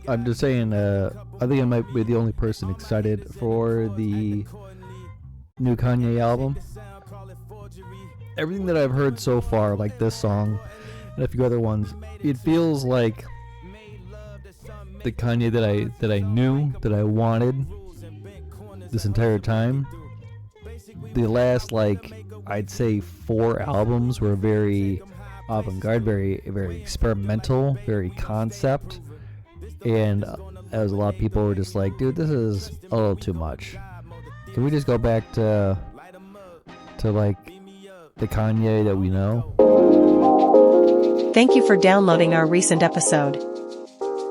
I'm just saying, I think I might be the only person excited for the new Kanye album. Everything that I've heard so far, like this song and a few other ones, it feels like the Kanye that I knew, that I wanted this entire time. The last, like, I'd say 4 albums were very avant-garde, very experimental, very concept, and as a lot of people were just like, dude, this is a little too much. Can we just go back to like the Kanye that we know? Thank you for downloading our recent episode.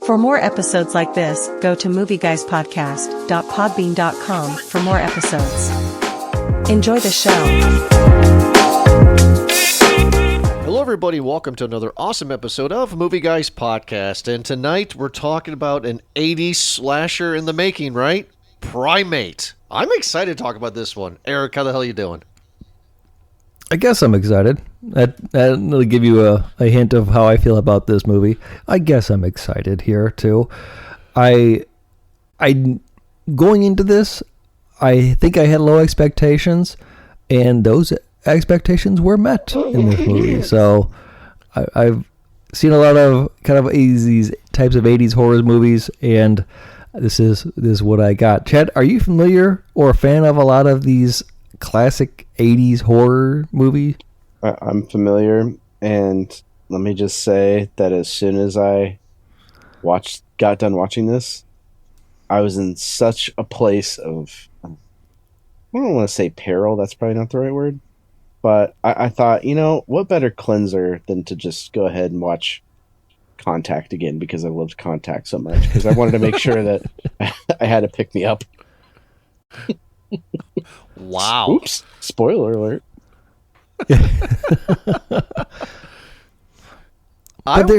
For more episodes like this, go to movieguyspodcast.podbean.com for more episodes. Enjoy the show. Hello everybody, welcome to another awesome episode of Movie Guys Podcast, and tonight we're talking about an 80s slasher in the making, right? Primate. I'm excited to talk about this one. Eric, how the hell are you doing? I guess I'm excited. That'll give you a hint of how I feel about this movie. I guess I'm excited here too. I going into this, I think I had low expectations, and those expectations were met in this movie. So I've seen a lot of kind of these types of 80s horror movies, and this is what I got. Chad, are you familiar or a fan of a lot of these classic 80s horror movies? I'm familiar, and let me just say that as soon as I got done watching this, I was in such a place of, I don't want to say peril, that's probably not the right word, but I thought, what better cleanser than to just go ahead and watch Contact again, because I loved Contact so much, because I wanted to make sure that I had to pick me up. Wow. Oops. Spoiler alert. But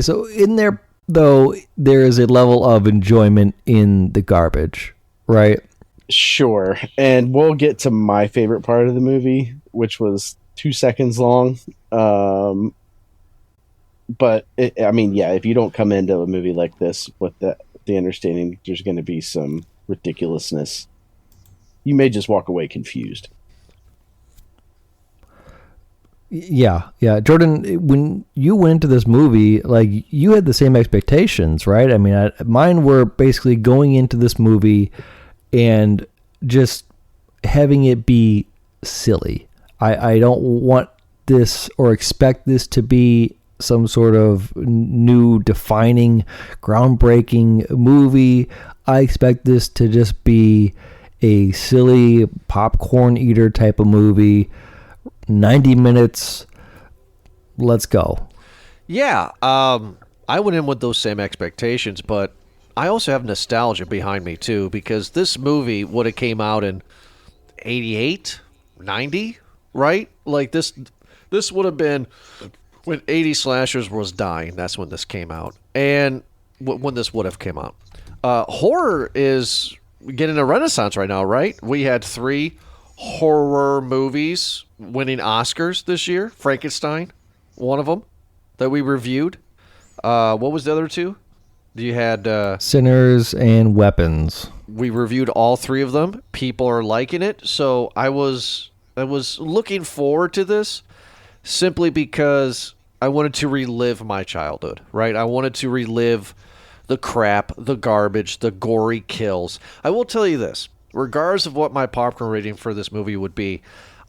so in there, though, there is a level of enjoyment in the garbage, right? Sure. And we'll get to my favorite part of the movie, which was 2 seconds long. But, if you don't come into a movie like this with the understanding there's going to be some ridiculousness, you may just walk away confused. Yeah. Jordan, when you went into this movie, like, you had the same expectations, right? I mean, mine were basically going into this movie and just having it be silly. I don't want this or expect this to be some sort of new defining, groundbreaking movie. I expect this to just be a silly popcorn eater type of movie. 90 minutes. Let's go. Yeah, I went in with those same expectations, but I also have nostalgia behind me too, because this movie would have came out in 88, 90, right? Like this would have been when 80 slashers was dying. That's when this came out, and when this would have came out. Horror is getting a renaissance right now, right? We had 3 horror movies winning Oscars this year. Frankenstein, one of them that we reviewed. What was the other 2? You had Sinners and Weapons. We reviewed all 3 of them. People are liking it, so I was looking forward to this simply because I wanted to relive my childhood, right? I wanted to relive the crap, the garbage, the gory kills. I will tell you this, regardless of what my popcorn rating for this movie would be,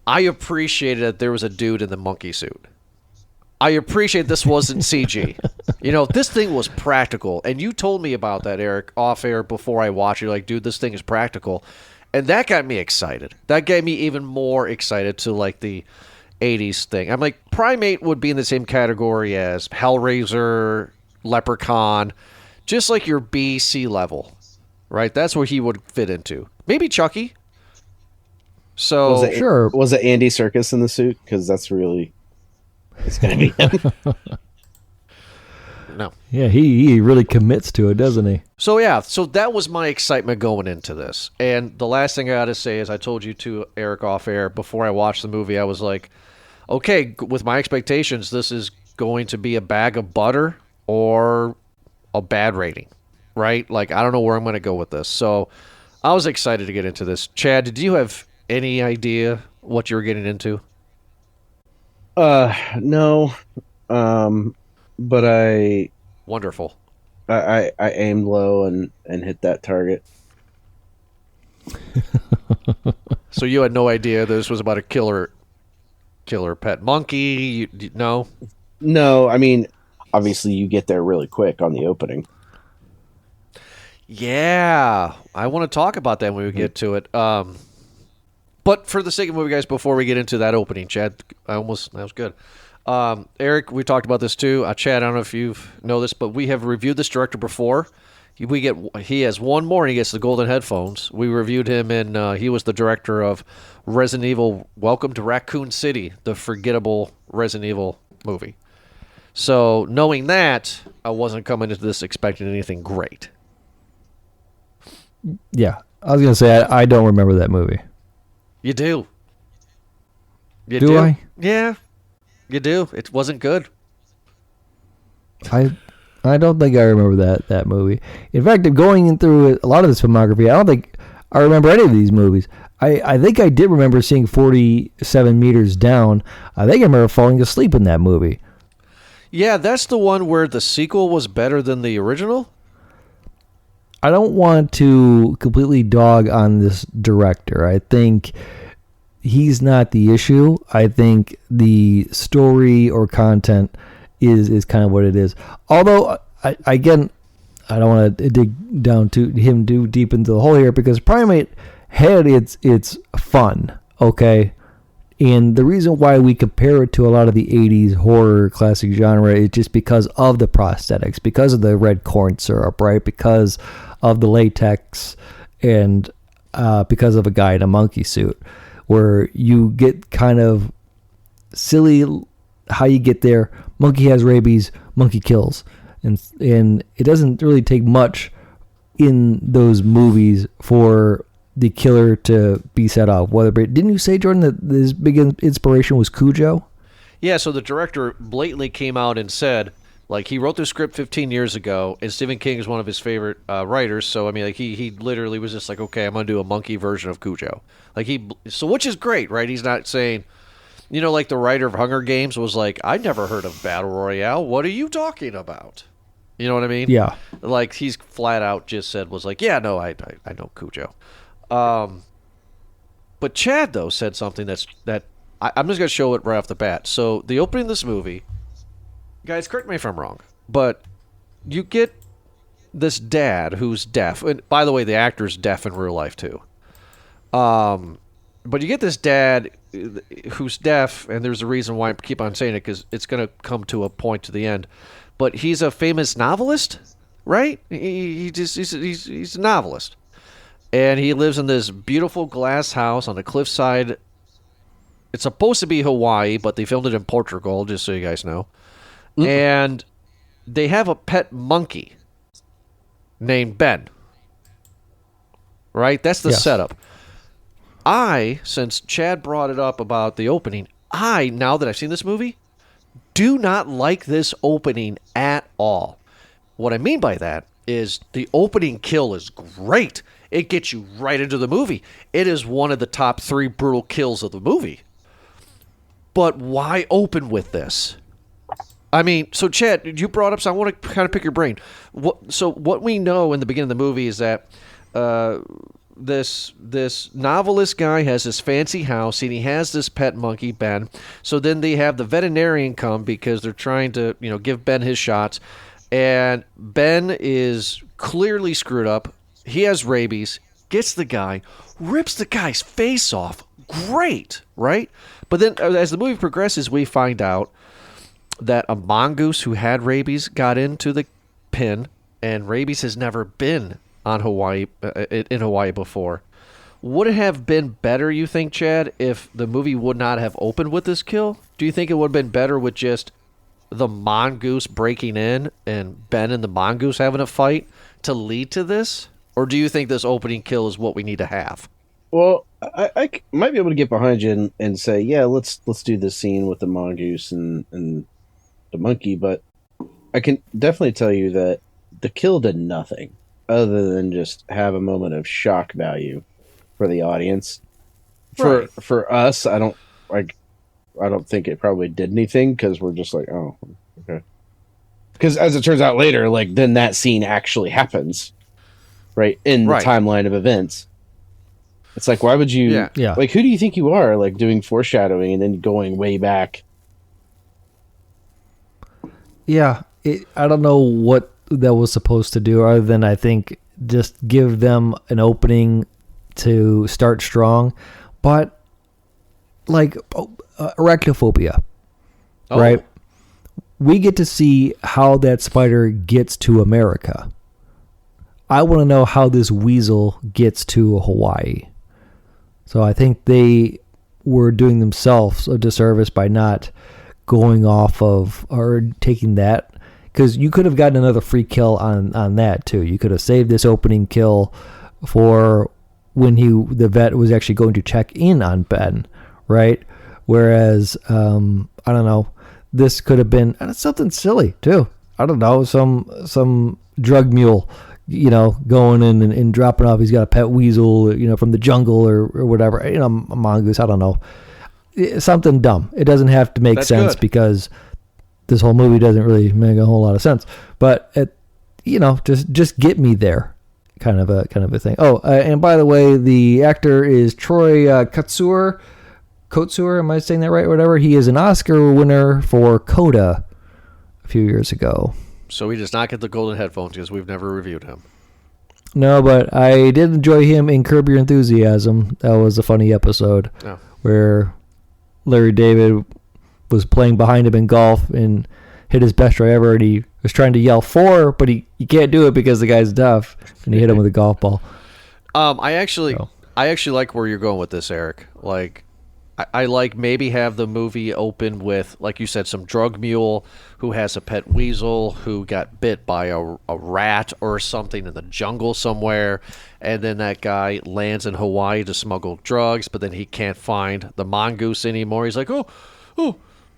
I appreciated that there was a dude in the monkey suit. I appreciate this wasn't CG. This thing was practical. And you told me about that, Eric, off air before I watched it. You're like, dude, this thing is practical. And that got me excited. That got me even more excited to like the 80s thing. I'm like, Primate would be in the same category as Hellraiser, Leprechaun, just like your B, C level, right? That's where he would fit into. Maybe Chucky. So was it Andy Serkis in the suit? Because it's going to be him. No. Yeah, he really commits to it, doesn't he? So that was my excitement going into this. And the last thing I got to say is I told you to Eric off air before I watched the movie, I was like, okay, with my expectations, this is going to be a bag of butter or a bad rating, right? Like, I don't know where I'm going to go with this. So I was excited to get into this. Chad, did you have any idea what you were getting into? No. But I Wonderful. aimed low and hit that target. So you had no idea this was about a killer pet monkey? No? No, I mean, obviously you get there really quick on the opening. Yeah, I want to talk about that when we get to it. But for the sake of movie, guys, before we get into that opening, Chad, that was good. Eric, we talked about this too. Chad, I don't know if you know this, but we have reviewed this director before. He has one more, and he gets the golden headphones. We reviewed him, and he was the director of Resident Evil: Welcome to Raccoon City, the forgettable Resident Evil movie. So knowing that, I wasn't coming into this expecting anything great. Yeah, I was gonna say I don't remember that movie. You do. You do. I? Yeah, you do. It wasn't good. I don't think I remember that movie. In fact, going through a lot of this filmography, I don't think I remember any of these movies. I think I did remember seeing 47 Meters Down. I think I remember falling asleep in that movie. Yeah, that's the one where the sequel was better than the original. I don't want to completely dog on this director. I think he's not the issue. I think the story or content is kind of what it is. Although, again, I don't want to dig down to him too deep into the hole here, because Primate had its fun, okay? And the reason why we compare it to a lot of the 80s horror classic genre is just because of the prosthetics, because of the red corn syrup, right? Because of the latex, and because of a guy in a monkey suit, where you get kind of silly how you get there. Monkey has rabies, monkey kills. And it doesn't really take much in those movies for the killer to be set off. Didn't you say, Jordan, that his big inspiration was Cujo? Yeah, so the director blatantly came out and said, like, he wrote the script 15 years ago, and Stephen King is one of his favorite writers. So, I mean, like, he literally was just like, okay, I'm going to do a monkey version of Cujo. Which is great, right? He's not saying, like the writer of Hunger Games was like, I never heard of Battle Royale. What are you talking about? You know what I mean? Yeah. Like, he's flat out just said, was like, yeah, no, I know Cujo. But Chad, though, said something I'm just going to show it right off the bat. So, the opening of this movie, guys, correct me if I'm wrong, but you get this dad who's deaf. And by the way, the actor's deaf in real life, too. But you get this dad who's deaf, and there's a reason why I keep on saying it, because it's going to come to a point to the end. But he's a famous novelist, right? He's a novelist. And he lives in this beautiful glass house on a cliffside. It's supposed to be Hawaii, but they filmed it in Portugal, just so you guys know. Mm-hmm. And they have a pet monkey named Ben. Right? That's the setup. Since Chad brought it up about the opening, now that I've seen this movie, do not like this opening at all. What I mean by that is the opening kill is great. It gets you right into the movie. It is one of the top 3 brutal kills of the movie. But why open with this? I mean, so Chad, you brought up, so I want to kind of pick your brain. What we know in the beginning of the movie is that this novelist guy has this fancy house, and he has this pet monkey, Ben. So then they have the veterinarian come because they're trying to, give Ben his shots. And Ben is clearly screwed up. He has rabies, gets the guy, rips the guy's face off. Great, right? But then as the movie progresses, we find out that a mongoose who had rabies got into the pen, and rabies has never been on Hawaii in Hawaii before. Would it have been better, you think, Chad, if the movie would not have opened with this kill? Do you think it would have been better with just the mongoose breaking in and Ben and the mongoose having a fight to lead to this? Or do you think this opening kill is what we need to have? Well, I might be able to get behind you and say, yeah, let's do this scene with the mongoose and the monkey, but I can definitely tell you that the kill did nothing other than just have a moment of shock value for the audience. For us, I don't think it probably did anything because we're just like, oh, okay. Because as it turns out later, like then that scene actually happens, right in the timeline of events. It's like, why would you? Yeah. Like, who do you think you are? Like doing foreshadowing and then going way back. Yeah, I don't know what that was supposed to do, other than I think just give them an opening to start strong. But like arachnophobia, right? We get to see how that spider gets to America. I want to know how this weasel gets to Hawaii. So I think they were doing themselves a disservice by not going off of or taking that, because you could have gotten another free kill on that too. You could have saved this opening kill for when the vet was actually going to check in on Ben, right? Whereas I don't know, this could have been something silly too. I don't know, some drug mule, going in and dropping off. He's got a pet weasel, from the jungle or whatever, a mongoose. I don't know. Something dumb. It doesn't have to make sense because this whole movie doesn't really make a whole lot of sense. But just get me there, kind of a thing. Oh, and by the way, the actor is Troy Kotsur. Kotsur, am I saying that right? Whatever. He is an Oscar winner for Coda a few years ago. So he does not get the golden headphones because we've never reviewed him. No, but I did enjoy him in Curb Your Enthusiasm. That was a funny episode where Larry David was playing behind him in golf and hit his best try ever, and he was trying to yell 4, but he can't do it because the guy's deaf, and he hit him with a golf ball. I actually like where you're going with this, Eric. Like, I like maybe have the movie open with, like you said, some drug mule who has a pet weasel who got bit by a rat or something in the jungle somewhere, and then that guy lands in Hawaii to smuggle drugs, but then he can't find the mongoose anymore. He's like, oh,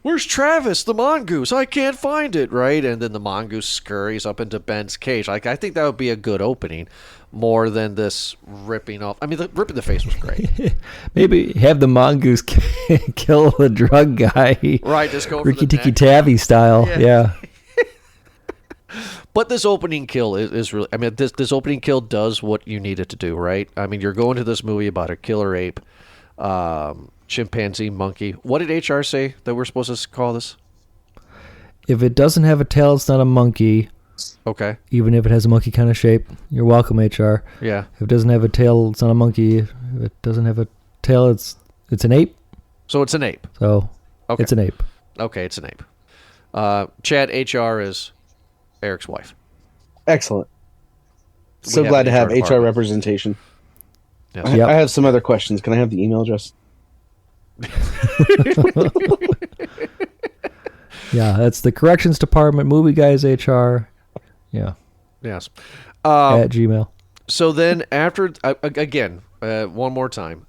where's Travis, the mongoose? I can't find it, right? And then the mongoose scurries up into Ben's cage. Like, I think that would be a good opening, more than this ripping off. I mean, the ripping the face was great. Maybe have the mongoose kill the drug guy. Right, just go Ricky Tikki Tavi style. Yeah. But this opening kill is really, I mean, this opening kill does what you need it to do, right? I mean, you're going to this movie about a killer ape, chimpanzee, monkey. What did HR say that we're supposed to call this? If it doesn't have a tail, it's not a monkey. Okay. Even if it has a monkey kind of shape. You're welcome, HR. Yeah. If it doesn't have a tail, it's not a monkey. If it doesn't have a tail, it's an ape. So it's an ape. So it's an ape. Okay, it's an ape. Chad, HR is Eric's wife. Excellent. So glad to have HR representation. Yes. I have some other questions. Can I have the email address? Yeah, that's the corrections department, movie guys HR. Yeah. Yes. At Gmail. So then after, again, one more time,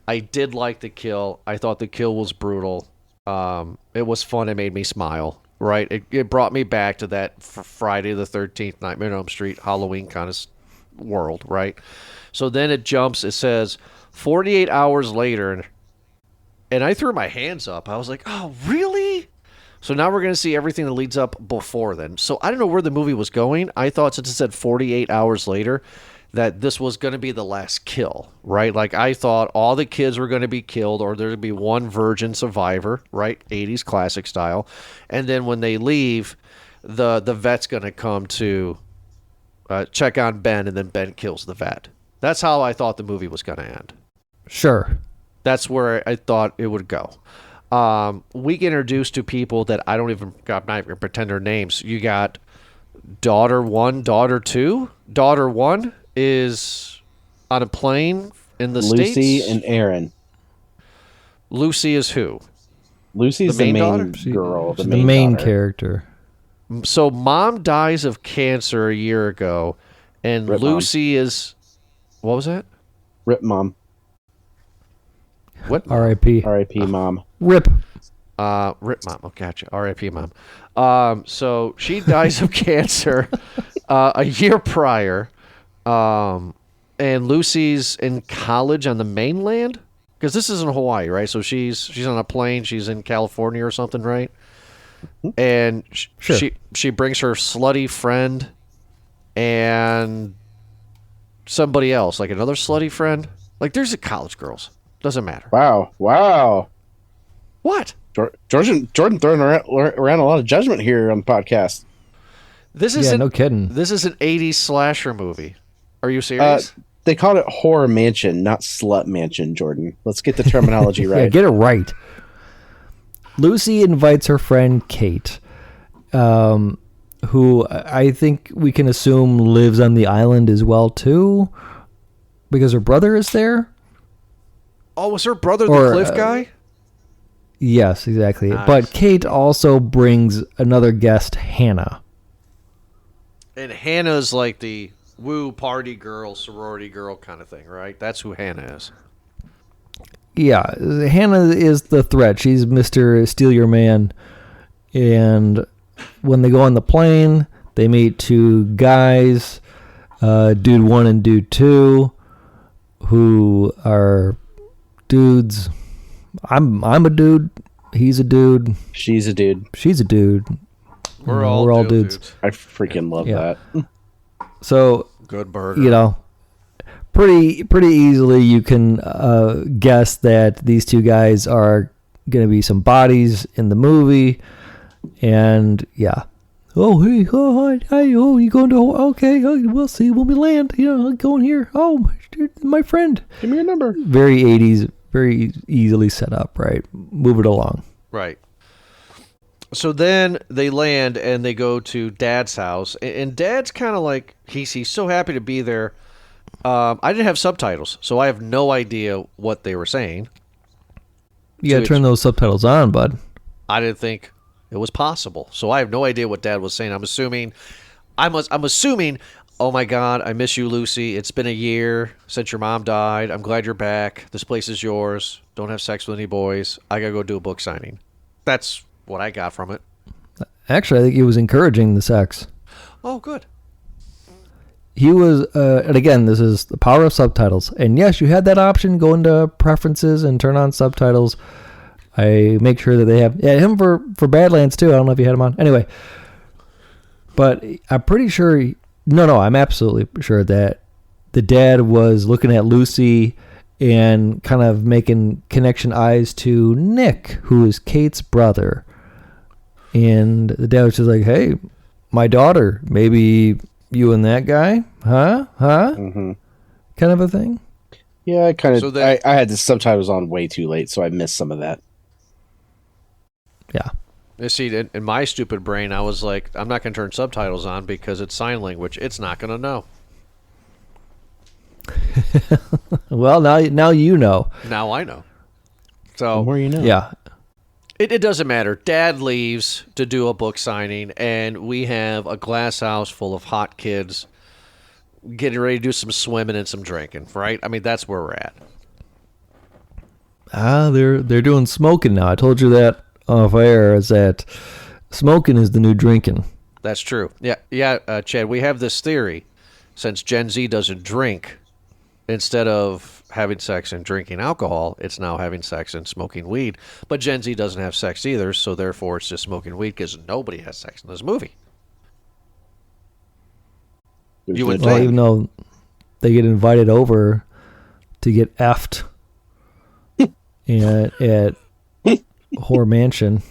I did like the kill. I thought the kill was brutal. It was fun. It made me smile, right? It brought me back to that Friday the 13th, Nightmare on Elm Street, Halloween kind of world, right? So then it jumps. It says 48 hours later, and I threw my hands up. I was like, oh, really? So now we're going to see everything that leads up before then. So I don't know where the movie was going. I thought, since it said 48 hours later, that this was going to be the last kill, right? Like, I thought all the kids were going to be killed, or there'd be one virgin survivor, right? 80s classic style. And then when they leave, the vet's going to come to check on Ben, and then Ben kills the vet. That's how I thought the movie was going to end. Sure. That's where I thought it would go. We get introduced to people that I'm not even going to pretend their names. You got daughter 1, daughter 2. Daughter 1 is on a plane in the States. Lucy and Erin. Lucy is who? Lucy's the main girl. The main daughter. So mom dies of cancer a year ago, and Rip Lucy is... What was that? Rip mom. What? R.I.P. R.I.P. mom. Rip. Rip mom. Oh, gotcha. R.I.P. mom. So she dies of cancer a year prior. And Lucy's in college on the mainland because this is in Hawaii, right? So she's on a plane. She's in California or something, right? And Sure. she brings her slutty friend and somebody else, like another slutty friend. Like there's college girls. Doesn't matter. Wow. What? Jordan throwing around a lot of judgment here on the podcast. This Yeah, isn't. no kidding. This is an '80s slasher movie. Are you serious? They called it horror mansion, not slut mansion, Jordan. Let's get the terminology right. Yeah, get it right. Lucy invites her friend Kate, who I think we can assume lives on the island as well too, because her brother is there. Oh, was her brother the Or, cliff guy? Yes, exactly. Nice. But Kate also brings another guest, Hannah. And Hannah's like the woo party girl, sorority girl kind of thing, right? That's who Hannah is. Yeah, Hannah is the threat. She's Mr. Steal Your Man. And when they go on the plane, they meet two guys, Dude 1 and Dude 2, who are dudes. I'm a dude. He's a dude. She's a dude. She's a dude. We're all dudes. I freaking love that. So, Good burger. you know, pretty easily you can guess that these two guys are going to be some bodies in the movie. And yeah. Oh, hey, oh, hi, oh, you going to, okay, we'll see when we land. You know, going here. Oh, my friend. Give me your number. Very 80s, very easily set up, right? Move it along. Right. So then they land and they go to Dad's house. And Dad's kind of like, he's so happy to be there. I didn't have subtitles, so I have no idea what they were saying. You got to turn those subtitles on, bud. I didn't think it was possible. So I have no idea what Dad was saying. I'm assuming, oh my God, I miss you, Lucy. It's been a year since your mom died. I'm glad you're back. This place is yours. Don't have sex with any boys. I got to go do a book signing. That's what I got from it. Actually, I think he was encouraging the sex. Oh, good. He was, and again, this is the power of subtitles. And yes, you had that option, go into preferences and turn on subtitles. I make sure that they have, yeah, him for Badlands too. I don't know if you had him on. Anyway, but I'm pretty sure, I'm absolutely sure that the dad was looking at Lucy and kind of making connection eyes to Nick, who is Kate's brother. And the dad was just like, hey, my daughter, maybe you and that guy? Huh? Mm-hmm. Kind of a thing? Yeah, I kind of. So that- I had the subtitles on way too late, so I missed some of that. Yeah. You see, in my stupid brain, I was like, I'm not going to turn subtitles on because it's sign language. It's not going to know. Well, now you know. Now I know. The So more you know. Yeah. it doesn't matter. Dad leaves to do a book signing, and we have a glass house full of hot kids getting ready to do some swimming and some drinking, right? I mean, that's where we're at. They're doing smoking now. I told you that off air, is that smoking is the new drinking. That's true. Yeah, Chad, we have this theory. Since Gen Z doesn't drink, instead of having sex and drinking alcohol, it's now having sex and smoking weed. But Gen Z doesn't have sex either, so therefore it's just smoking weed because nobody has sex in this movie. You would Well, think. even though they get invited over to get effed at Whore Mansion.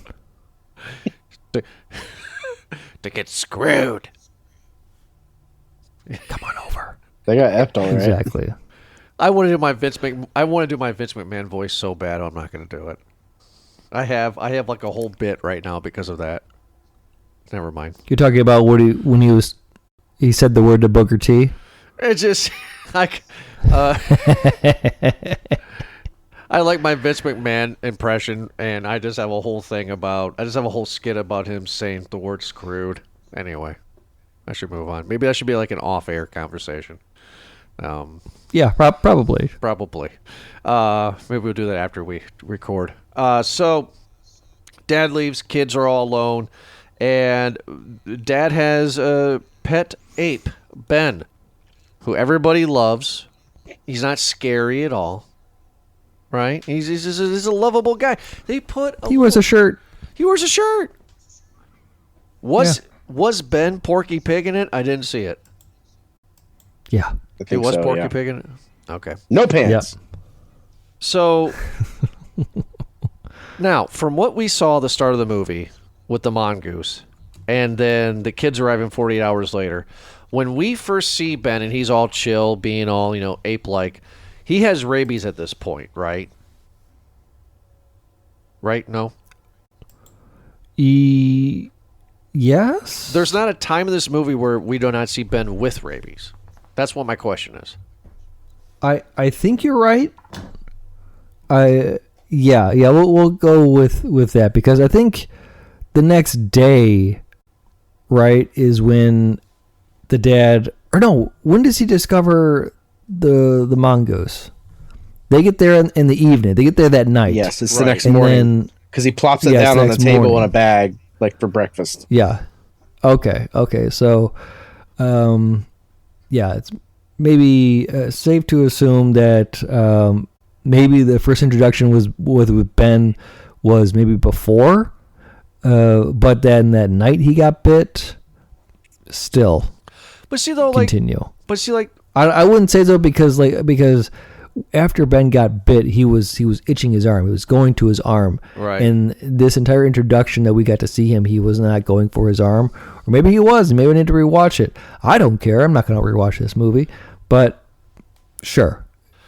To get screwed. Come on over. They got effed on, right? Exactly. I want to do my Vince McMahon voice so bad. I'm not going to do it. I have like a whole bit right now because of that. Never mind. You're talking about when he said the word to Booker T. It's just like I like my Vince McMahon impression, and I just have a whole skit about him saying the word screwed. Anyway, I should move on. Maybe that should be like an off-air conversation. Yeah, probably. Probably. Maybe we'll do that after we record. So Dad leaves, kids are all alone, and Dad has a pet ape, Ben, who everybody loves. He's not scary at all, right? He's a lovable guy. He wears a shirt. He wears a shirt. Was Ben Porky Pig in it? I didn't see it. Yeah. It was Porky Pig in it? Okay. No pants. Yep. So, now, from what we saw at the start of the movie with the mongoose, and then the kids arriving 48 hours later, when we first see Ben and he's all chill, being all, ape-like, he has rabies at this point, right? Right? No? Yes? There's not a time in this movie where we do not see Ben with rabies. That's what my question is. I think you're right. We'll go with that, because I think the next day, right, is when the dad, or no, when does he discover the mongoose? They get there in the evening. They get there that night. Yes, it's the next morning. Because he plops it down on the table in a bag, like for breakfast. Yeah. Okay. So, it's maybe safe to assume that maybe the first introduction was with Ben was maybe before, but then that night he got bit. Still, but see though, continue. I wouldn't say so because after Ben got bit, he was itching his arm. He was going to his arm. Right. And this entire introduction that we got to see him, he was not going for his arm. Or maybe he was. Maybe I need to rewatch it. I don't care. I'm not going to rewatch this movie. But sure.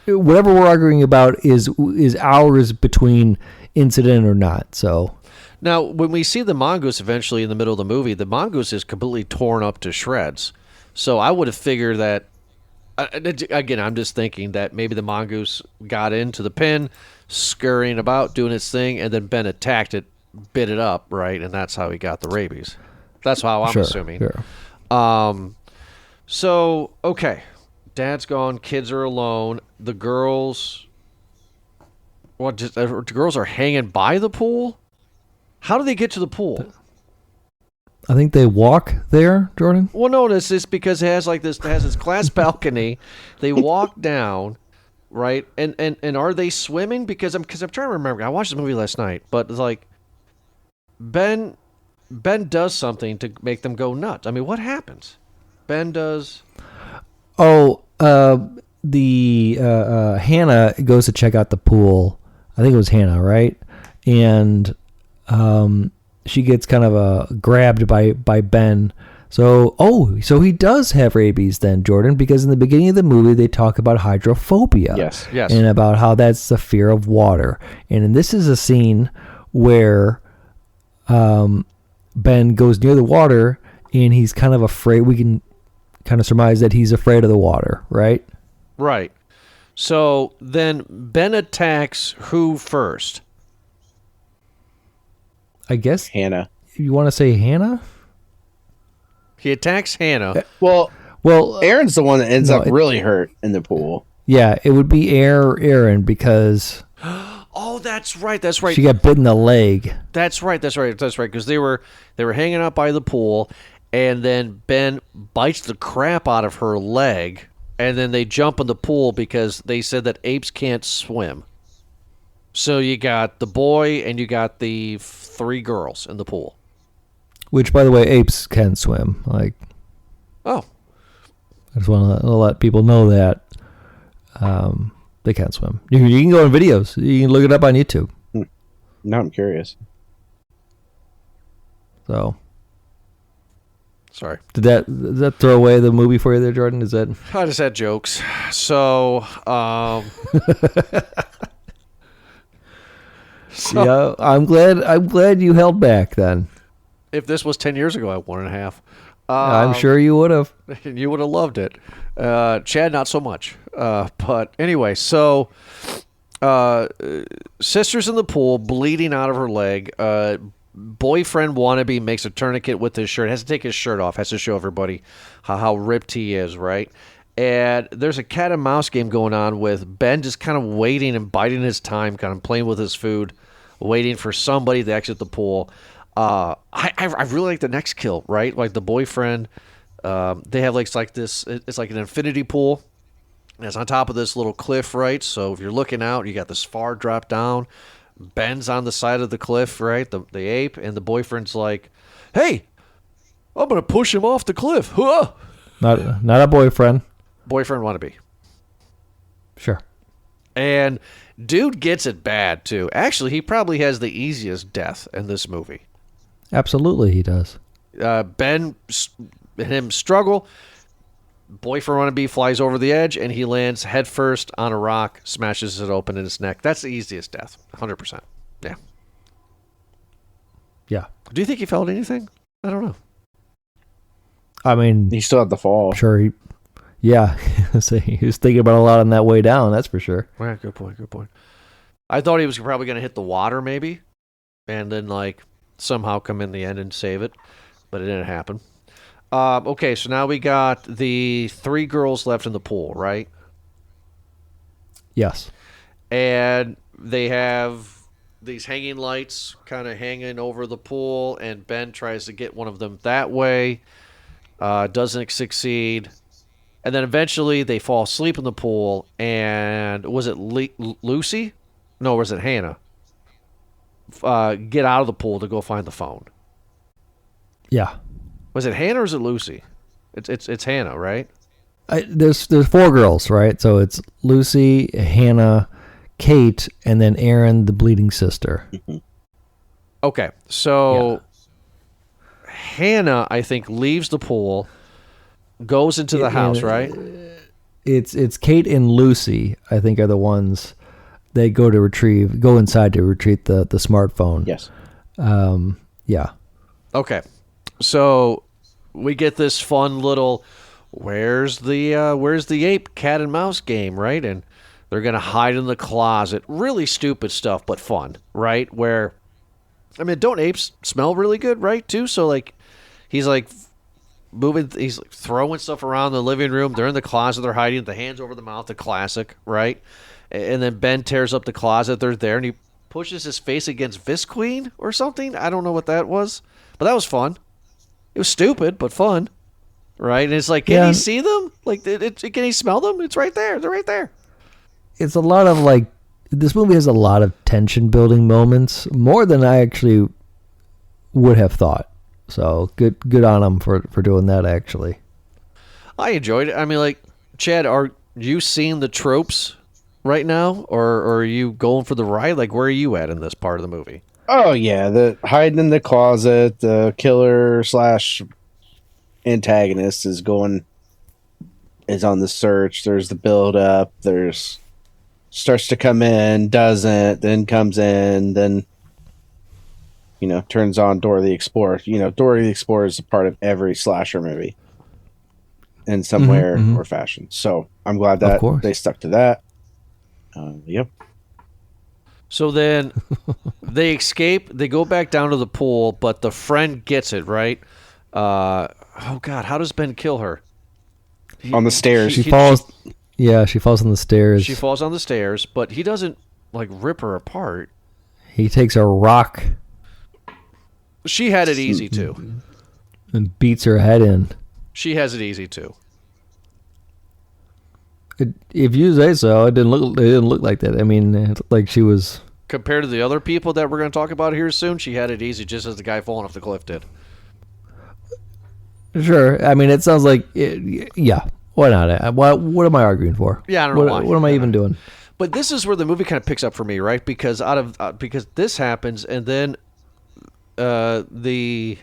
Whatever we're arguing about is hours between incident or not. So now, when we see the mongoose eventually in the middle of the movie, the mongoose is completely torn up to shreds. So I would have figured that, again, I'm just thinking that maybe the mongoose got into the pen, scurrying about, doing its thing, and then Ben attacked it, bit it up, right? And that's how he got the rabies. That's how I'm assuming. Sure. So, okay. Dad's gone, kids are alone. The girls... the girls are hanging by the pool? How do they get to the pool? I think they walk there, Jordan. Well, no, this is because it has this glass balcony. They walk down, right? And are they swimming? Because I'm trying to remember. I watched the movie last night, but it's like Ben does something to make them go nuts. I mean, what happens? Ben does. Oh, Hannah goes to check out the pool. I think it was Hannah, right? And she gets kind of grabbed by Ben. So he does have rabies then, Jordan, because in the beginning of the movie they talk about hydrophobia. Yes. And about how that's the fear of water. And this is a scene where Ben goes near the water and he's kind of afraid. We can kind of surmise that he's afraid of the water, right? Right. So then Ben attacks who first? I guess Hannah. You want to say Hannah? He attacks Hannah. Well, Erin's the one that ends up really hurt in the pool. Yeah, it would be Erin because... Oh, that's right. She got bit in the leg. That's right. Because they were hanging out by the pool, and then Ben bites the crap out of her leg, and then they jump in the pool because they said that apes can't swim. So you got the boy and you got the 3 girls in the pool. Which, by the way, apes can swim. I just want to let people know that they can swim. You can go on videos. You can look it up on YouTube. Now I'm curious. So, sorry. Did that throw away the movie for you there, Jordan? Is that? I just had jokes. So, yeah, I'm glad you held back then. If this was 10 years ago, I 1.5. I'm sure you would have. You would have loved it. Chad, not so much. But anyway, so sister's in the pool, bleeding out of her leg. Boyfriend wannabe makes a tourniquet with his shirt. Has to take his shirt off. Has to show everybody how ripped he is, right? And there's a cat and mouse game going on with Ben just kind of waiting and biding his time, kind of playing with his food waiting for somebody to exit the pool. I really like the next kill, right? Like the boyfriend, they have like this, it's like an infinity pool. And it's on top of this little cliff, right? So if you're looking out, you got this far drop down. Ben's on the side of the cliff, right? The ape, and the boyfriend's like, "Hey, I'm gonna push him off the cliff." Huh! Not a boyfriend. Boyfriend wannabe. Sure. And dude gets it bad too. Actually, he probably has the easiest death in this movie. Absolutely, he does. Ben and him struggle. Boyfriend wannabe flies over the edge, and he lands headfirst on a rock, smashes it open in his neck. That's the easiest death, 100%. Yeah. Yeah. Do you think he felt anything? I don't know. I mean, He still had the fall. sure. Yeah. So he was thinking about a lot on that way down. That's for sure. Yeah, good point. Good point. I thought he was probably going to hit the water, maybe, and then like somehow come in the end and save it, but it didn't happen. Okay, so now we got the 3 girls left in the pool, right? Yes. And they have these hanging lights kind of hanging over the pool, and Ben tries to get one of them that way. Doesn't succeed. And then eventually they fall asleep in the pool, and was it Lucy? No, was it Hannah? Get out of the pool to go find the phone. Yeah. Was it Hannah or is it Lucy? It's Hannah, right? There's 4 girls, right? So it's Lucy, Hannah, Kate, and then Erin, the bleeding sister. Okay, so Hannah, I think, leaves the pool, goes into the house, right? It's Kate and Lucy, I think, are the ones they go inside to retrieve the smartphone. Yes. Yeah. Okay, so we get this fun little where's the ape cat and mouse game, right? And they're gonna hide in the closet. Really stupid stuff, but fun, right? Where, I mean, don't apes smell really good, right? Too. So like, he's like moving, he's like throwing stuff around the living room. They're in the closet. They're hiding. The hands over the mouth, the classic, right? And then Ben tears up the closet. They're there, and he pushes his face against Visqueen or something. I don't know what that was, but that was fun. It was stupid, but fun, right? And it's like, can he see them? Like, can he smell them? It's right there. They're right there. It's a lot of like, this movie has a lot of tension building moments, more than I actually would have thought. So good on them for doing that, actually. I enjoyed it. I mean, like, Chad, are you seeing the tropes right now, or are you going for the ride? Like, where are you at in this part of the movie? Oh yeah, the hiding in the closet, the killer / antagonist is on the search. There's the build up. There's starts to come in, doesn't, then comes in, then turns on Dora the Explorer. Dora the Explorer is a part of every slasher movie in some way or fashion. So I'm glad that they stuck to that. Yep. So then they escape. They go back down to the pool, but the friend gets it, right? Oh, God. How does Ben kill her? On the stairs. She falls. She falls on the stairs. She falls on the stairs, but he doesn't, like, rip her apart. He takes a rock. She had it easy, too. And beats her head in. She has it easy, too. If you say so, it didn't look like that. I mean, like she was. Compared to the other people that we're going to talk about here soon, she had it easy, just as the guy falling off the cliff did. Sure. I mean, it sounds like, yeah. Why not? What am I arguing for? Yeah, I don't know why. What am I even doing? But this is where the movie kind of picks up for me, right? Because because this happens, and then the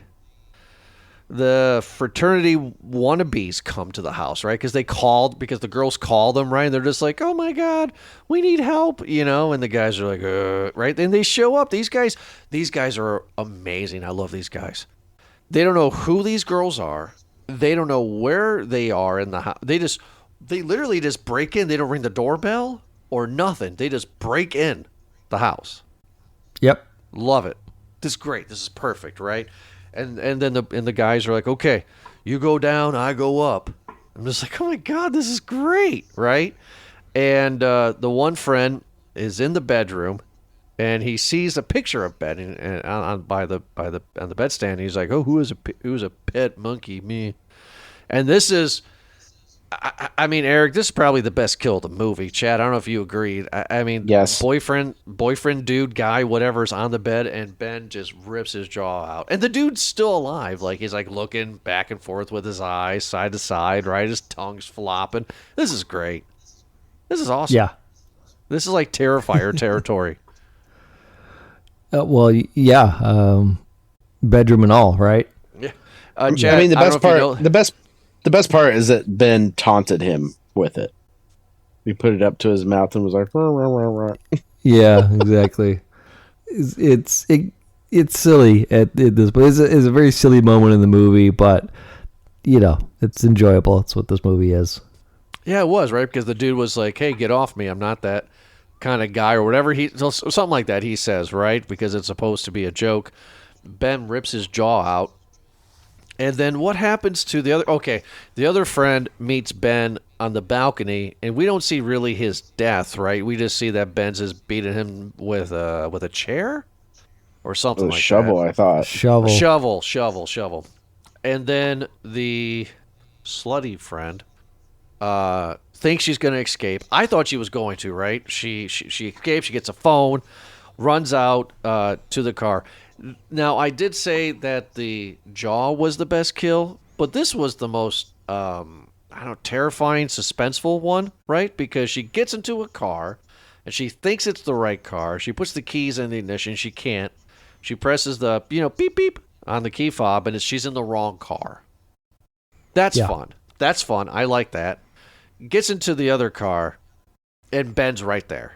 fraternity wannabes come to the house, right? Because the girls call them, right? And they're just like, "Oh my God, we need help," and the guys are like, right? Then they show up. These guys are amazing. I love these guys. They don't know who these girls are. They don't know where they are in the house. They literally just break in. They don't ring the doorbell or nothing. They just break in the house. Yep. Love it. This is great. This is perfect, right? And then the guys are like, okay, you go down, I go up. I'm just like, oh my God, this is great, right? And the one friend is in the bedroom, and he sees a picture of Ben on the bedstand. He's like, "Oh, who is a pet monkey? Me." And this is, I mean, Eric, this is probably the best kill of the movie. Chad, I don't know if you agreed. I mean, yes. boyfriend, dude, guy, whatever's on the bed, and Ben just rips his jaw out. And the dude's still alive. Like, he's like looking back and forth with his eyes, side to side, right? His tongue's flopping. This is great. This is awesome. Yeah. This is like Terrifier territory. Well, yeah. Bedroom and all, right? Yeah. Chad, I mean, the best part, you know, the best part is that Ben taunted him with it. He put it up to his mouth and was like, "Rah, rah, rah, rah." Yeah, exactly. It's silly at this, but it's a very silly moment in the movie, but you know, it's enjoyable. It's what this movie is. Yeah, it was, right? Because the dude was like, "Hey, get off me. I'm not that kind of guy," or whatever. Something like that he says, right? Because it's supposed to be a joke. Ben rips his jaw out. And then what happens to the other? Okay, the other friend meets Ben on the balcony, and we don't see really his death, right? We just see that Ben's is beating him with a chair or something With a like shovel, that. I thought. Shovel. And then the slutty friend thinks she's going to escape. I thought she was going to, right? She escapes. She gets a phone, runs out to the car. Now, I did say that the jaw was the best kill, but this was the most, terrifying, suspenseful one, right? Because she gets into a car, and she thinks it's the right car. She puts the keys in the ignition. She can't. She presses the, beep, beep on the key fob, and she's in the wrong car. That's fun. That's fun. I like that. Gets into the other car, and Ben's right there.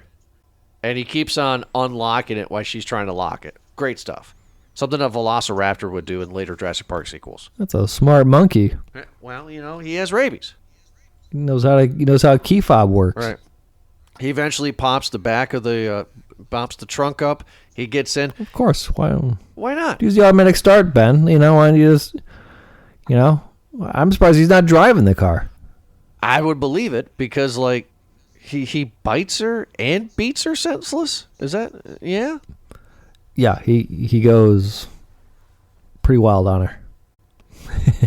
And he keeps on unlocking it while she's trying to lock it. Great stuff. Something a velociraptor would do in later Jurassic Park sequels. That's a smart monkey. Well, he has rabies. He knows how a key fob works. Right. He eventually pops the trunk up. He gets in. Of course. Why not? Use the automatic start, Ben. Why don't you just, I'm surprised he's not driving the car. I would believe it because, like, he bites her and beats her senseless. Is that, yeah? Yeah, he goes pretty wild on her.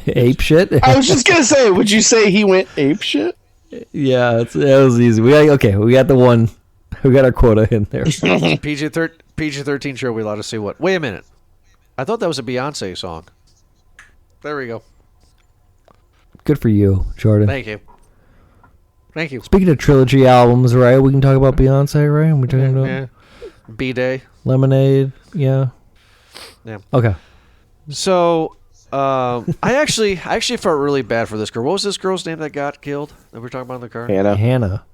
Ape shit. I was just gonna say, would you say he went ape shit? Yeah, it was easy. We got the one. We got our quota in there. PG-13 show. We allowed to see what? Wait a minute. I thought that was a Beyonce song. There we go. Good for you, Jordan. Thank you. Speaking of trilogy albums, right? We can talk about Beyonce, right? We're talking about B-Day. Lemonade. Yeah. Okay. So, I actually felt really bad for this girl. What was this girl's name that got killed that we were talking about in the car? Hannah.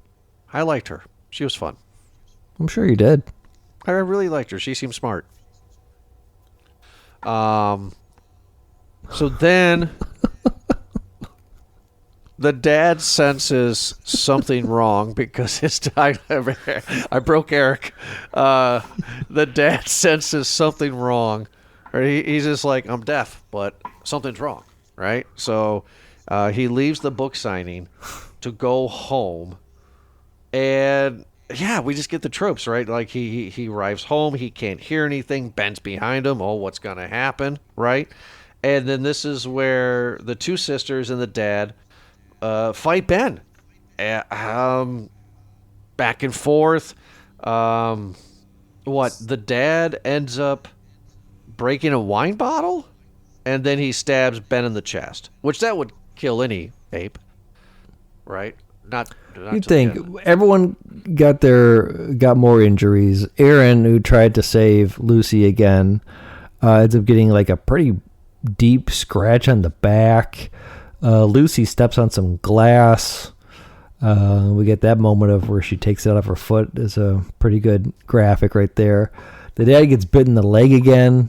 I liked her. She was fun. I'm sure you did. I really liked her. She seemed smart. So then the dad senses something wrong because I broke Eric. The dad senses something wrong. Or he's just like, I'm deaf, but something's wrong, right? So he leaves the book signing to go home. And yeah, we just get the tropes, right? Like he arrives home, he can't hear anything, Ben's behind him. Oh, what's going to happen, right? And then this is where the two sisters and the dad fight Ben. Back and forth. The dad ends up breaking a wine bottle, and then he stabs Ben in the chest, which that would kill any ape, right? Not You'd think everyone got more injuries. Erin, who tried to save Lucy again, ends up getting like a pretty deep scratch on the back. Lucy steps on some glass. We get that moment of where she takes it out of her foot. Is a pretty good graphic right there. The dad gets bit in the leg again.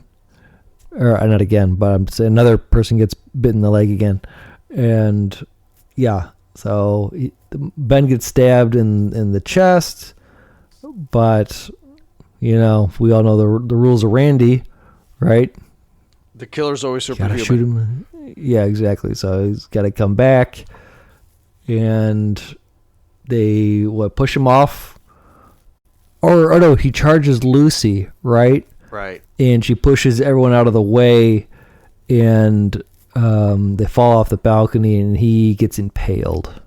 Or not again, but I'm saying another person gets bit in the leg again. And yeah, so Ben gets stabbed in the chest. But, we all know the rules of Randy, right? The killer's always superhuman. Gotta shoot him. Yeah, exactly. So he's got to come back. And they push him off or no, he charges Lucy, right? Right. And she pushes everyone out of the way, and they fall off the balcony, and he gets impaled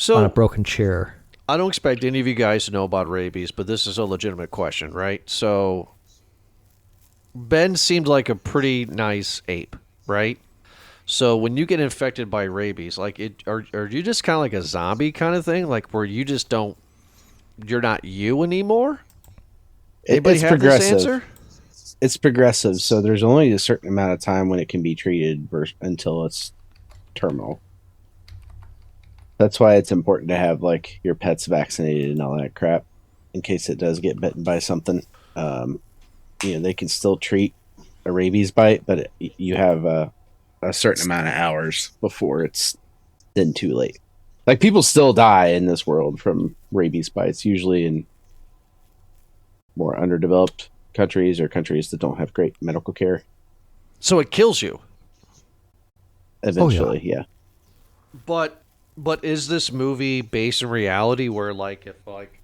on a broken chair. I don't expect any of you guys to know about rabies, but this is a legitimate question, right? So Ben seemed like a pretty nice ape, right? So when you get infected by rabies, like are you just kind of like a zombie kind of thing, like where you just don't, you're not you anymore? Anybody It's have progressive. this answer? It's progressive, so there's only a certain amount of time when it can be treated until it's terminal. That's why it's important to have like your pets vaccinated and all that crap in case it does get bitten by something. They can still treat a rabies bite, but you have a certain amount of hours before it's then too late. Like people still die in this world from rabies bites, usually in more underdeveloped countries or countries that don't have great medical care. So it kills you. Eventually, yeah. But is this movie based in reality where like if like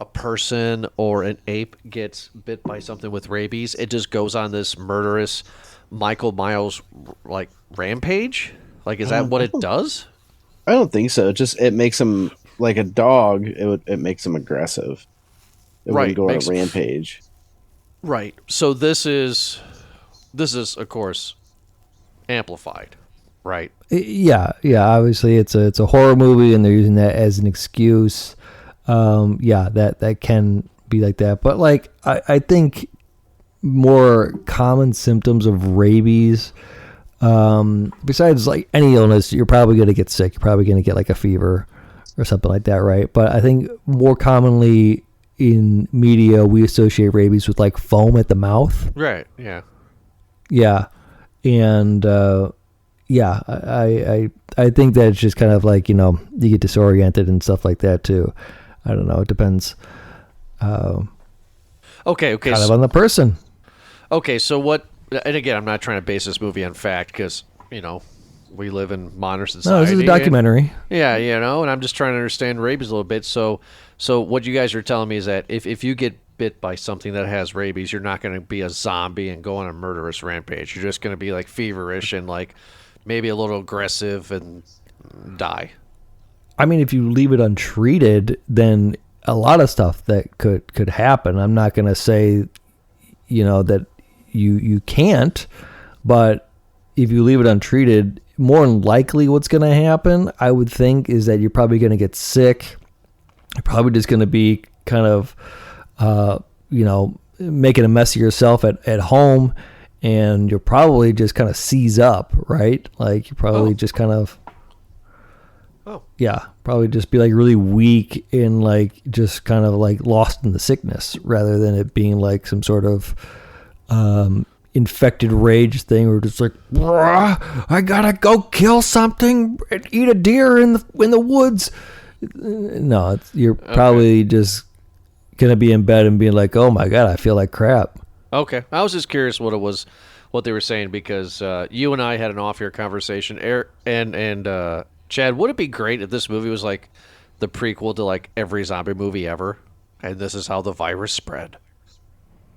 a person or an ape gets bit by something with rabies, it just goes on this murderous Michael Myers like rampage? Like is that what it does? I don't think so. It makes them like a dog. It makes them aggressive. It wouldn't go on a rampage. Right. So this is of course amplified, right? Yeah. Obviously, it's a horror movie, and they're using that as an excuse. That can be like that. But like, I think more common symptoms of rabies, besides like any illness, you're probably going to get sick. You're probably going to get like a fever or something like that, right? But I think more commonly in media, we associate rabies with like foam at the mouth. Right. Yeah. Yeah. And, I think that it's just kind of like, you get disoriented and stuff like that too. I don't know. It depends. Okay. Kind of on the person. Okay. So what, and again, I'm not trying to base this movie on fact because, we live in modern society. No, this is a documentary. And I'm just trying to understand rabies a little bit. So what you guys are telling me is that if you get bit by something that has rabies, you're not going to be a zombie and go on a murderous rampage. You're just going to be like feverish and like maybe a little aggressive and die. I mean, if you leave it untreated, then a lot of stuff that could happen. I'm not going to say, that you can't, but if you leave it untreated, more than likely what's going to happen, I would think, is that you're probably going to get sick. You're probably just going to be kind of, making a mess of yourself at home, and you'll probably just kind of seize up, right? Like you probably just kind of, probably just be like really weak and like just kind of like lost in the sickness, rather than it being like some sort of infected rage thing, or just like, I gotta go kill something and eat a deer in the woods. No, you're probably just gonna be in bed and being like, oh my god, I feel like crap. Okay, I was just curious what they were saying, because you and I had an off-air conversation. And Chad, would it be great if this movie was like the prequel to like every zombie movie ever, and this is how the virus spread?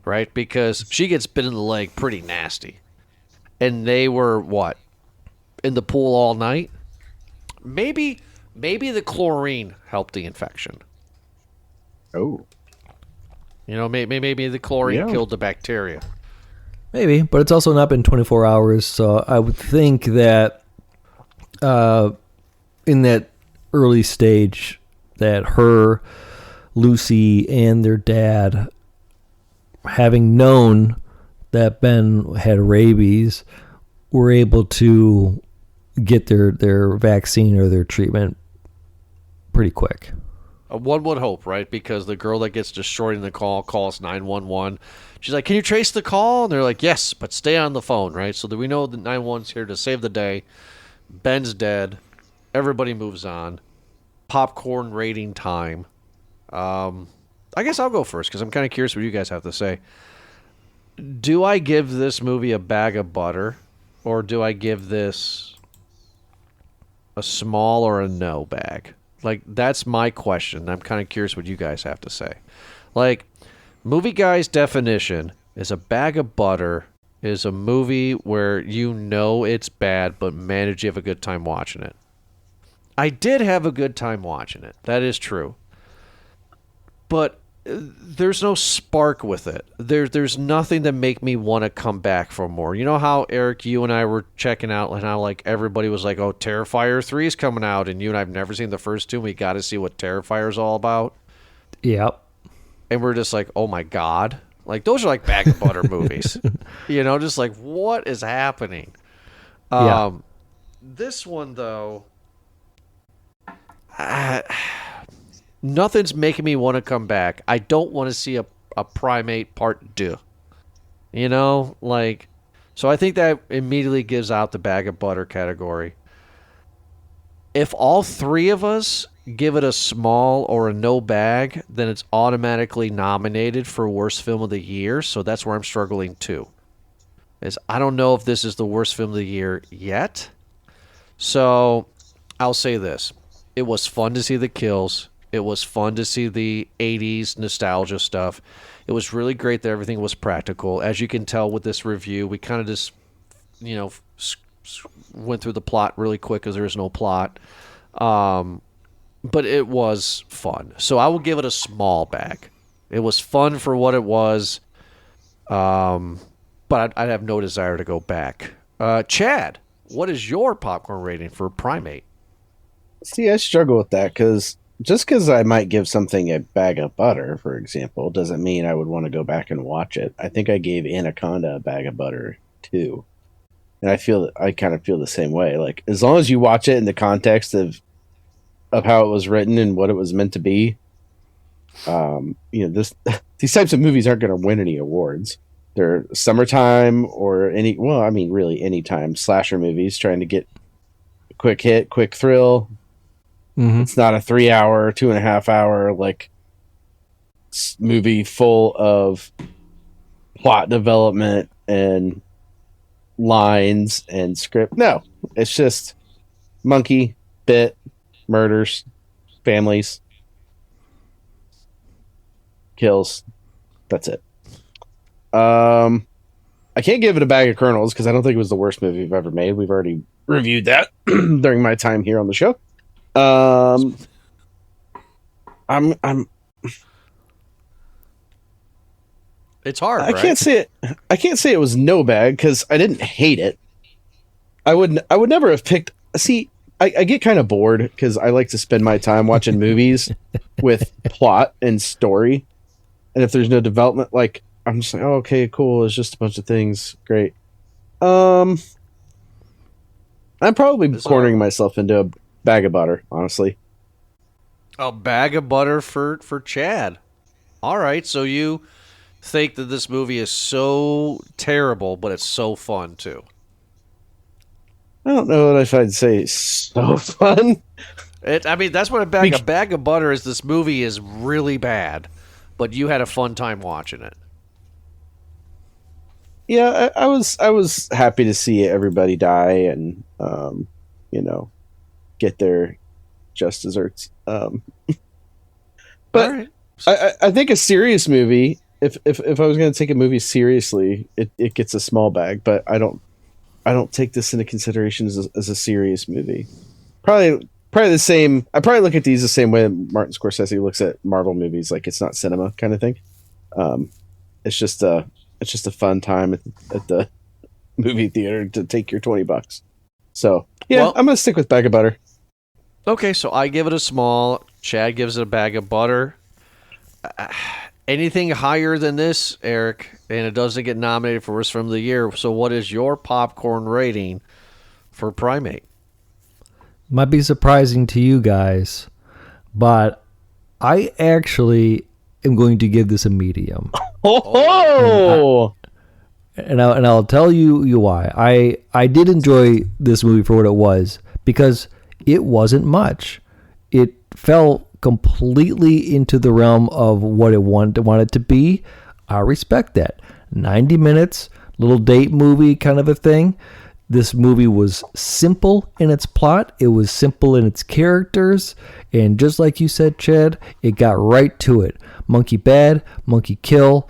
Right? Because she gets bit in the leg pretty nasty. And they were, what, in the pool all night? Maybe the chlorine helped the infection. Oh. Maybe the chlorine killed the bacteria. Maybe, but it's also not been 24 hours, so I would think that in that early stage that her, Lucy, and their dad, having known that Ben had rabies, were able to get their vaccine or their treatment pretty quick. One would hope, right? Because the girl that gets destroyed in the call calls 911. She's like, can you trace the call? And they're like, yes, but stay on the phone, right? So that we know that 911's here to save the day. Ben's dead. Everybody moves on. Popcorn rating time. I guess I'll go first because I'm kind of curious what you guys have to say. Do I give this movie a bag of butter, or do I give this a small or a no bag? Like, that's my question. I'm kind of curious what you guys have to say. Like, movie guy's definition is a bag of butter is a movie where you know it's bad, but man, did you have a good time watching it. I did have a good time watching it. That is true. But there's no spark with it. There's nothing to make me want to come back for more. You know how, Eric, you and I were checking out and how like everybody was like, oh, Terrifier 3 is coming out, and you and I have never seen the first two, and we got to see what Terrifier's all about. Yep. And we're just like, oh my God. Like, those are like bag of butter movies. You know, just like, what is happening? Yeah. This one, though, nothing's making me want to come back. I don't want to see a Primate Part 2. You know, like, so I think that immediately gives out the bag of butter category. If all three of us give it a small or a no bag, then it's automatically nominated for worst film of the year. So that's where I'm struggling too. I don't know if this is the worst film of the year yet. So I'll say this. It was fun to see the kills. It was fun to see the 80s nostalgia stuff. It was really great that everything was practical. As you can tell with this review, we kind of just, you know, went through the plot really quick because there's no plot. But it was fun. So I will give it a small bag. It was fun for what it was. But I'd have no desire to go back. Chad, what is your popcorn rating for Primate? See, I struggle with that because just because I might give something a bag of butter, for example, doesn't mean I would want to go back and watch it. I think I gave Anaconda a bag of butter too. And I kind of feel the same way. Like, as long as you watch it in the context of how it was written and what it was meant to be, you know, these types of movies aren't going to win any awards. They're summertime or really anytime slasher movies trying to get a quick hit, quick thrill. Mm-hmm. It's not a 3 hour, 2.5 hour like movie full of plot development and lines and script. No, it's just monkey bit, murders, families, kills. That's it. I can't give it a bag of kernels because I don't think it was the worst movie we've ever made. We've already reviewed that during my time here on the show. It's hard. I can't say it was no bag because I didn't hate it. I would never have picked. See, I get kind of bored because I like to spend my time watching movies with plot and story, and if there's no development, like I'm just like, oh, okay, cool. It's just a bunch of things. Great. I'm probably cornering myself into a bag of butter, honestly. A bag of butter for Chad. All right, so you think that this movie is so terrible, but it's so fun too. I don't know if I'd say it's so fun. That's what a bag of butter is. This movie is really bad, but you had a fun time watching it. Yeah, I was happy to see everybody die and get their just desserts. But right. I think a serious movie, if I was going to take a movie seriously, it gets a small bag. But I don't take this into consideration as a serious movie. Probably the same. I probably look at these the same way Martin Scorsese looks at Marvel movies, like it's not cinema kind of thing. It's just a fun time at the movie theater to take your $20. So yeah, well, I'm gonna stick with bag of butter. Okay, so I give it a small. Chad gives it a bag of butter. Anything higher than this, Eric, and it doesn't get nominated for worst film of the year. So what is your popcorn rating for Primate? Might be surprising to you guys, but I actually am going to give this a medium. And I'll tell you why. I did enjoy this movie for what it was because it wasn't much. It fell completely into the realm of what it wanted to be. I respect that. 90 minutes, little date movie kind of a thing. This movie was simple in its plot. It was simple in its characters. And just like you said, Chad, it got right to it. Monkey bad, monkey kill.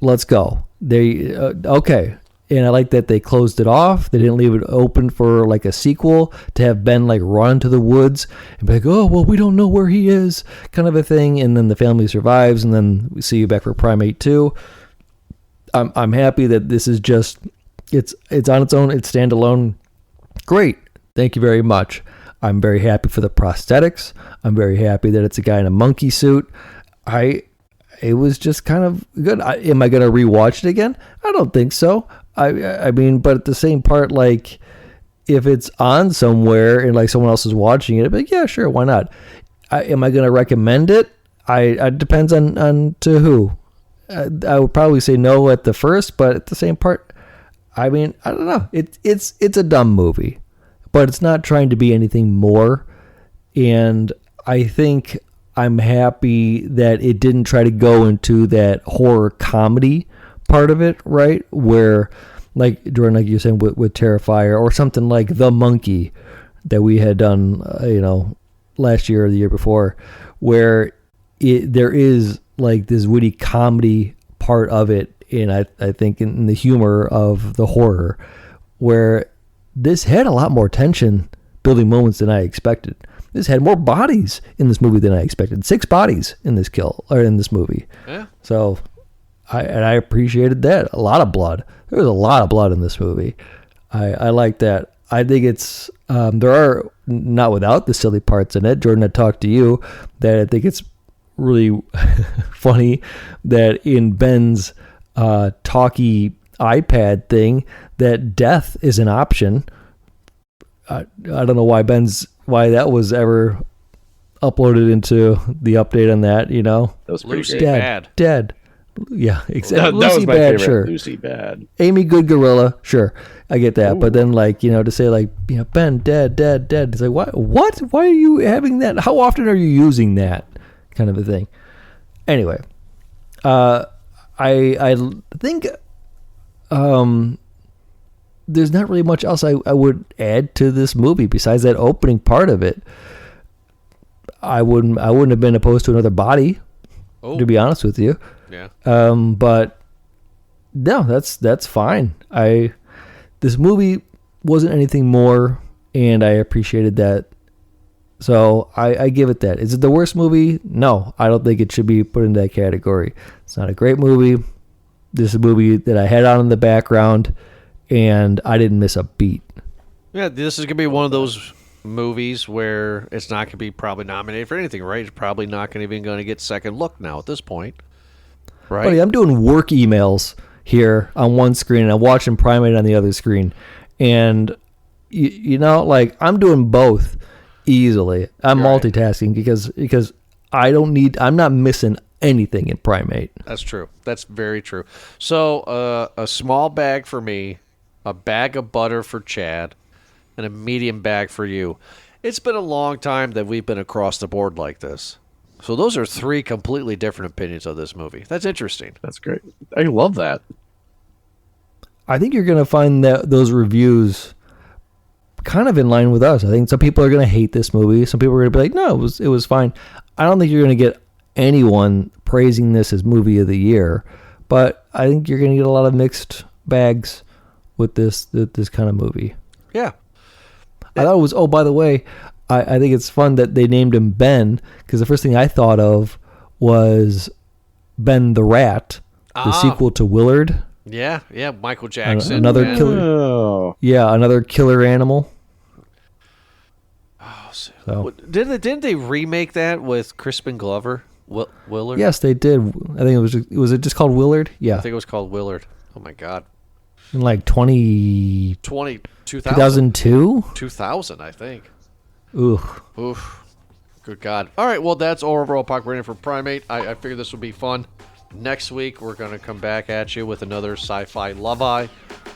Let's go. Okay. And I like that they closed it off. They didn't leave it open for like a sequel to have Ben like run to the woods and be like, oh, well, we don't know where he is, kind of a thing. And then the family survives, and then we see you back for Primate 2. I'm happy that this is just, it's on its own, it's standalone. Great. Thank you very much. I'm very happy for the prosthetics. I'm very happy that it's a guy in a monkey suit. It was just kind of good. Am I going to rewatch it again? I don't think so. I mean, but at the same part, like, if it's on somewhere and like someone else is watching it, I'd be like, yeah, sure, why not? Am I going to recommend it? It depends on to who. I would probably say no at the first, but at the same part, I mean, I don't know. It's a dumb movie, but it's not trying to be anything more. And I think I'm happy that it didn't try to go into that horror comedy part of it, right? Where, like Jordan, like you're saying with Terrifier, or something like The Monkey that we had done, last year or the year before, where there is like this witty comedy part of it, and I think in the humor of the horror, where this had a lot more tension building moments than I expected. This had more bodies in this movie than I expected. 6 bodies in this movie. Yeah. So I appreciated that. A lot of blood. There was a lot of blood in this movie. I like that. I think it's there are, not without the silly parts in it. Jordan, I talked to you that I think it's really funny that in Ben's talkie iPad thing, that death is an option. I don't know why that was ever uploaded into the update on that. That was pretty Lucy great. Dead. Yeah, exactly. That Lucy was my bad, favorite. sure. Lucy bad. Amy Good Gorilla, sure. I get that. Ooh. But then, to say, Ben, dead. It's like, what? Why are you having that? How often are you using that kind of a thing? Anyway, I think there's not really much else I would add to this movie besides that opening part of it. I wouldn't have been opposed to another body, to be honest with you. Yeah. But no, that's fine. This movie wasn't anything more, and I appreciated that. So I give it that. Is it the worst movie? No, I don't think it should be put in that category. It's not a great movie. This is a movie that I had on in the background, and I didn't miss a beat. Yeah, this is going to be one of those movies where it's not going to be probably nominated for anything, right? It's probably not even going to get second look now at this point, right? Buddy, I'm doing work emails here on one screen, and I'm watching Primate on the other screen. And, I'm doing both easily. I'm multitasking because I'm not missing anything in Primate. That's true. That's very true. So a small bag for me, a bag of butter for Chad, and a medium bag for you. It's been a long time that we've been across the board like this. So those are 3 completely different opinions of this movie. That's interesting. That's great. I love that. I think you're going to find that those reviews kind of in line with us. I think some people are going to hate this movie. Some people are going to be like, no, it was fine. I don't think you're going to get anyone praising this as movie of the year, but I think you're going to get a lot of mixed bags with this kind of movie. Yeah. I thought it was, by the way, I think it's fun that they named him Ben, because the first thing I thought of was Ben the Rat, the sequel to Willard. Yeah, Michael Jackson. Another killer. Yeah, another killer animal. Oh, so. Didn't they remake that with Crispin Glover? Willard? Yes, they did. I think it was just called Willard? Yeah. I think it was called Willard. Oh my God. In like 2002? 2000, I think. Oof. Good God. All right, well, that's overall Puck rating for Primate. I figured this would be fun. Next week, we're going to come back at you with another sci-fi love-eye.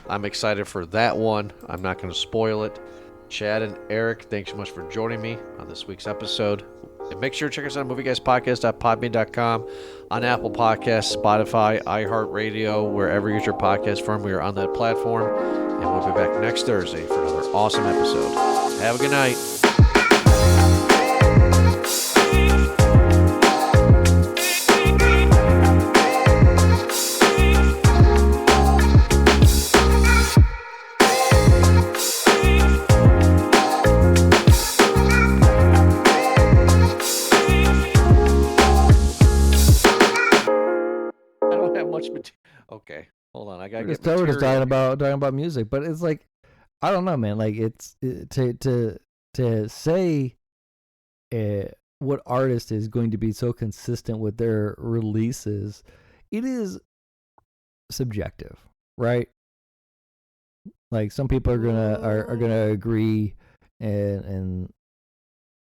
I'm excited for that one. I'm not going to spoil it. Chad and Eric, thanks so much for joining me on this week's episode. And make sure to check us out on movieguyspodcast.podbean.com, on Apple Podcasts, Spotify, iHeartRadio, wherever you get your podcast from. We are on that platform. And we'll be back next Thursday for another awesome episode. Have a good night. Okay, hold on. I gotta get We're just material. talking about music, but it's like, I don't know, man. Like to say what artist is going to be so consistent with their releases, it is subjective, right? Like some people are gonna agree, and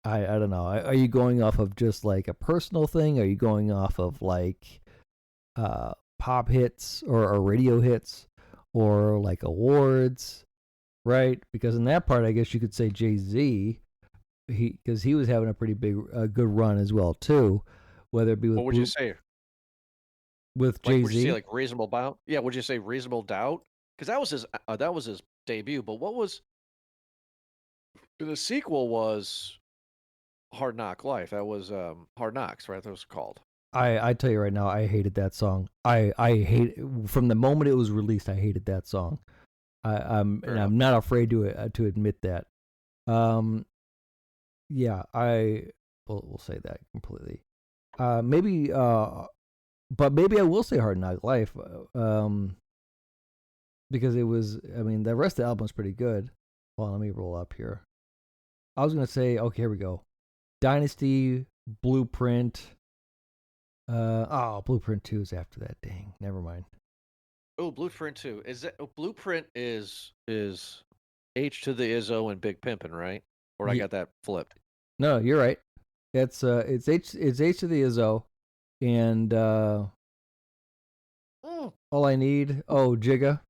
I don't know. Are you going off of just like a personal thing? Are you going off of like pop hits or radio hits or like awards, right? Because in that part, I guess you could say Jay-Z, because he was having a pretty good run as well too. Whether it be with What would you say? With Like, Jay-Z, would you say like Reasonable Doubt? Yeah, would you say Reasonable Doubt? Because that was his debut. But what was the sequel? Was Hard Knock Life? That was Hard Knocks, right? That was called. I tell you right now, I hated that song. I hate from the moment it was released. I hated that song. I'm not afraid to admit that. Yeah, we'll say that completely. Maybe but maybe I will say Hard Knock Life. Because it was. I mean, the rest of the album's pretty good. Well, let me roll up here. I was gonna say, okay, here we go. Dynasty, Blueprint. Blueprint 2 is after that. Dang, never mind. Oh, Blueprint 2. Is that Blueprint is H to the Izzo and Big Pimpin', right? Or I got that flipped. No, you're right. It's H to the Izzo, and All I Need. Oh, Jigga.